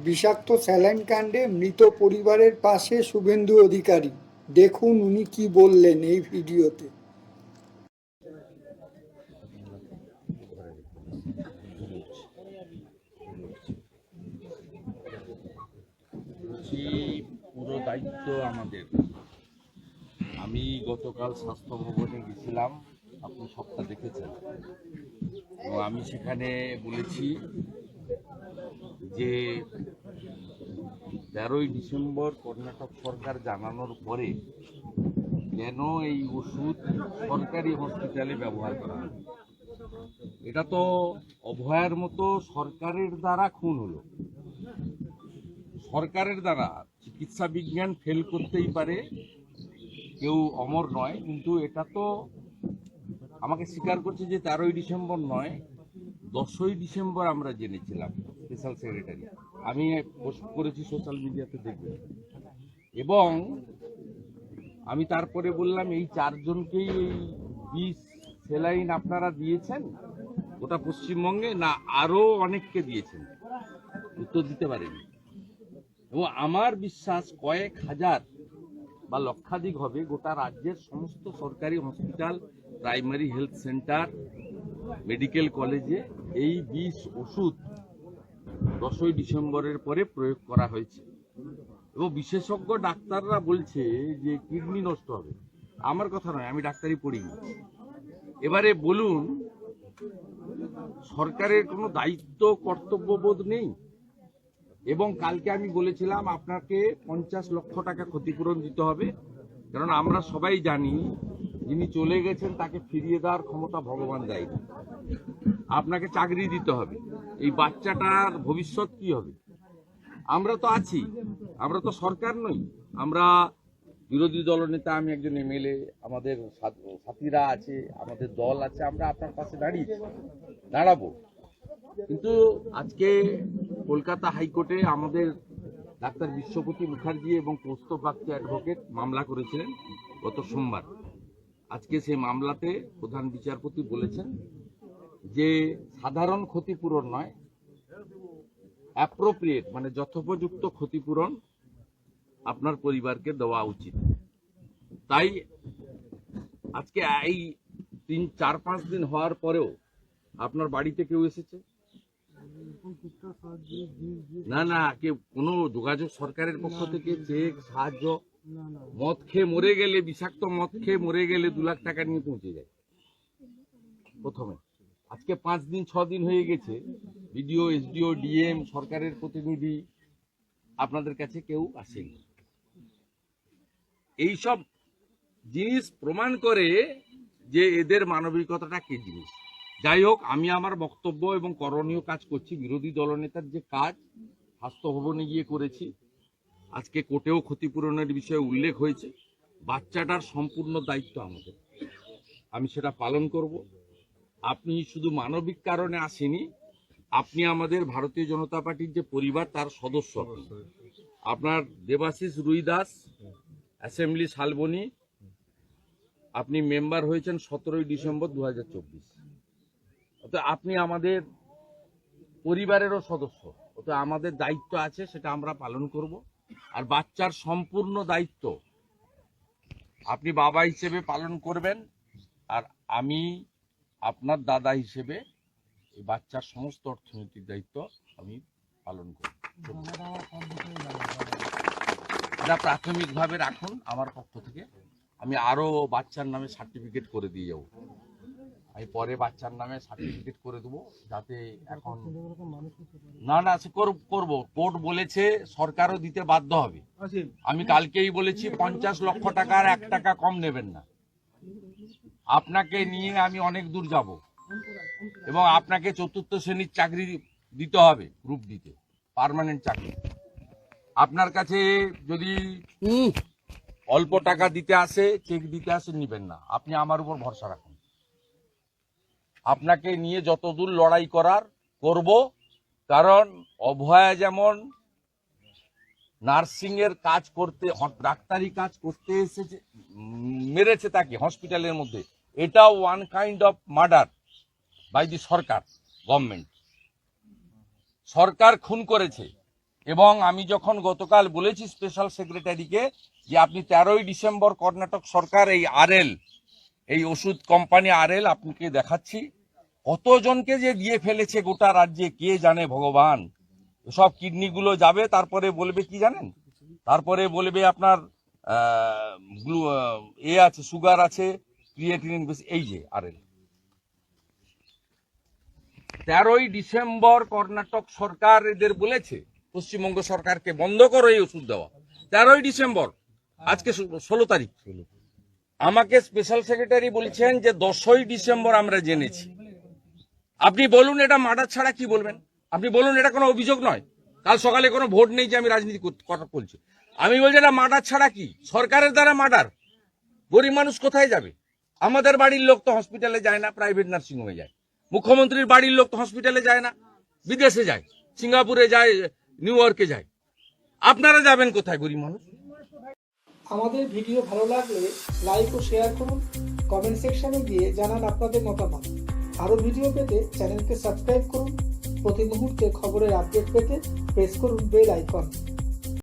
বিষাক্ত স্যালাইন কাণ্ডে মৃত পরিবারের পাশে শুভেন্দু অধিকারী। দেখুন উনি কি বললেন এই ভিডিওতে। পুরো দায়িত্ব আমাদের। আমি গতকাল স্বাস্থ্য ভবনে গেছিলাম, আপনি সবটা দেখেছেন, এবং আমি সেখানে বলেছি যে 13ই ডিসেম্বর কর্ণাটক সরকার জানানোর পরে কেন এই ওষুধ সরকারি হসপিটালে ব্যবহার করা হয়। এটা তো অভয়ার মতো সরকারের দ্বারা খুন হলো। সরকারের দ্বারা চিকিৎসা বিজ্ঞান ফেল করতেই পারে, কেউ অমর নয়, কিন্তু এটা তো আমাকে স্বীকার করছে যে 13ই ডিসেম্বর নয়, 10ই ডিসেম্বর আমরা জেনেছিলাম। স্পেশাল সেক্রেটারি, আমি পোস্ট করেছি সোশ্যাল মিডিয়াতে, দেখবেন। এবং আমি তারপরে বললাম এই 4 জনকেই এই 20 স্যালাইন আপনারা দিয়েছেন গোটা পশ্চিমবঙ্গে, না আরো অনেককে দিয়েছেন? উত্তর দিতে পারেনি। এবং আমার বিশ্বাস কয়েক হাজার বা লক্ষাধিক হবে গোটা রাজ্যের সমস্ত সরকারি hospital, primary health centre, medical কলেজে এই 20 ওষুধ 10ই ডিসেম্বরের পরে প্রয়োগ করা হয়েছে। এবং বিশেষজ্ঞ ডাক্তাররা বলছে যে কিডনি নষ্ট হবে। আমার কথা নয়, আমি ডাক্তারি পড়িনি। এবারে বলুন, সরকারের কোনো দায়িত্ব কর্তব্যবোধ নেই? এবং কালকে আমি বলেছিলাম আপনাকে 50 লক্ষ টাকা ক্ষতিপূরণ দিতে হবে, কারণ আমরা সবাই জানি যিনি চলে গেছেন তাকে ফিরিয়ে দেওয়ার ক্ষমতা ভগবান দেয় না। আপনাকে চাকরি দিতে হবে। এই বাচ্চাটার ভবিষ্যৎ কি হবে? আমরা তো আছি, আমরা তো সরকার নই, আমরা বিরোধী দলনেতা, আমি একজন এমএলএ, আমাদের সাথীরা আছে, আমাদের দল আছে, আমরা আপনার পাশে দাঁড়াবো। কিন্তু আজকে কলকাতা হাইকোর্টে আমাদের ডাক্তার বিশ্বপতি মুখার্জি এবং কৌস্তভ বাগচি অ্যাডভোকেট মামলা করেছিলেন গত সোমবার। আজকে সেই মামলাতে প্রধান বিচারপতি বলেছেন যে সাধারণ ক্ষতিপূরণ নয়, অ্যাপ্রোপ্রিয়েট মানে যথোপযুক্ত ক্ষতিপূরণ আপনার পরিবারকে দেওয়া উচিত। তাই আজকে এই 3-4-5 দিন হওয়ার পরেও আপনার বাড়িতে কেউ এসেছে? না, কেউ কোনো যোগাযোগ সরকারের পক্ষ থেকে চেক সাহায্য? মদ খেয়ে মরে গেলে, বিষাক্ত মদ খেয়ে মরে গেলে 2 লাখ টাকা নিয়ে পৌঁছে যায় প্রথমে। আজকে 5-6 দিন হয়ে গেছে, বিডিও, এসডিও, ডিএম, সরকারের প্রতিনিধি আপনাদের কাছে কেউ আসেনি। এইসব জিনিস প্রমাণ করে যে এদের মানবিকতাটা কি জিনিস। যাই হোক, আমি আমার বক্তব্য এবং করণীয় কাজ করছি। বিরোধী দলনেতার যে কাজ স্বাস্থ্য ভবনে গিয়ে করেছি, আজকে কোর্টেও ক্ষতিপূরণের বিষয়ে উল্লেখ হয়েছে। বাচ্চাটার সম্পূর্ণ দায়িত্ব আমাদের, আমি সেটা পালন করব। আপনি শুধু মানবিক কারণে আসেনি, আপনি আমাদের ভারতীয় জনতা পার্টির যে পরিবার তার সদস্য। আপনার দেবাশিস রুইদাস, অ্যাসেম্বলি শালবনী, আপনি মেম্বার হয়েছেন 17ই ডিসেম্বর 2024। অর্থাৎ আপনি আমাদের পরিবারেরও সদস্য, অর্থাৎ আমাদের দায়িত্ব আছে, সেটা আমরা পালন করব। আর বাচ্চার সম্পূর্ণ দায়িত্ব আপনি বাবা হিসেবে পালন করবেন, আর আমি আপনার দাদা হিসেবে এই বাচ্চার সমস্ত অর্থনৈতিক দায়িত্ব আমি পালন করব। এটা প্রাথমিকভাবে রাখুন আমার পক্ষ থেকে। আমি আরো বাচ্চার নামে সার্টিফিকেট করে দিয়ে যাব। আমি পরে বাচ্চার নামে সার্টিফিকেট করে দেবো, যাতে এখন না সে করব। কোর্ট বলেছে সরকারও দিতে বাধ্য হবে। আমি কালকেই বলেছি 50 লক্ষ টাকার 1 টাকা কম নেবেন না। আপনাকে নিয়ে আমি অনেক দূর যাব, এবং আপনাকে 4র্থ শ্রেণীর চাকরি দিতে হবে, গ্রুপ দিতে, পার্মানেন্ট চাকরি। আপনার কাছে যদি অল্প টাকা দিতে আসে, চেক দিতে আসে, নিবেন না। আপনি আমার উপর ভরসা রাখুন। আপনাকে নিয়ে যতদূর লড়াই করার করব, কারণ অভয়া যেমন নার্সিং এর কাজ করতে, ডাক্তারি কাজ করতে এসেছে, মেরেছে তাকে হসপিটালের মধ্যে, এটাও one kind of murder by the সরকার, গভর্নমেন্ট। সরকার খুন করেছে, এবং আমি যখন গতকাল বলেছি স্পেশাল সেক্রেটারিকে যে আপনি 13ই ডিসেম্বর কর্ণাটক সরকার এই আরএল, এই ওষুধ কোম্পানি আরএল আপনাকে দেখাচ্ছি, কতজনকে যে দিয়ে ফেলেছে গোটা রাজ্যে কে জানে ভগবান। সব কিডনিগুলো যাবে, তারপরে বলবে কি জানেন, তারপরে বলবে আপনার আছে, সুগার আছে, ক্রিয়েটিনিন বেশি। এই যে আরএল 13ই ডিসেম্বর কর্ণাটক সরকার এদের বলেছে পশ্চিমবঙ্গ সরকারকে বন্ধ করো এই ওষুধ দেওয়া। 13ই ডিসেম্বর, আজকে 16 তারিখ। আমাকে স্পেশাল সেক্রেটারি বলছেন যে 10ই ডিসেম্বর আমরা জেনেছি। আপনি বলুন এটা মার্ডার ছাড়া কি বলবেন? আপনি বলুন এটা কোনো অভিযোগ নয়। কাল সকালে কোনো ভোট নেই যে আমি রাজনীতি কথা বলছি। আমি বলছি এটা মার্ডার ছাড়া কি? সরকারের দ্বারা মার্ডার। গরিব মানুষ কোথায় যাবে? আমাদের বাড়ির লোক তো হসপিটালে যায় না, প্রাইভেট নার্সিং হোমে যায়। মুখ্যমন্ত্রীর বাড়ির লোক তো হসপিটালে যায় না, বিদেশে যায়, সিঙ্গাপুরে যায়, নিউ ইয়র্কে যায়। আপনারা যাবেন কোথায় গরিব মানুষ? আমাদের ভিডিও ভালো লাগলে লাইক ও শেয়ার করুন, কমেন্ট সেকশনে গিয়ে জানান আপনাদের মতামত। আরও ভিডিও পেতে চ্যানেলকে সাবস্ক্রাইব করুন। প্রতি মুহূর্তে খবরের আপডেট পেতে প্রেস করুন বেল আইকন।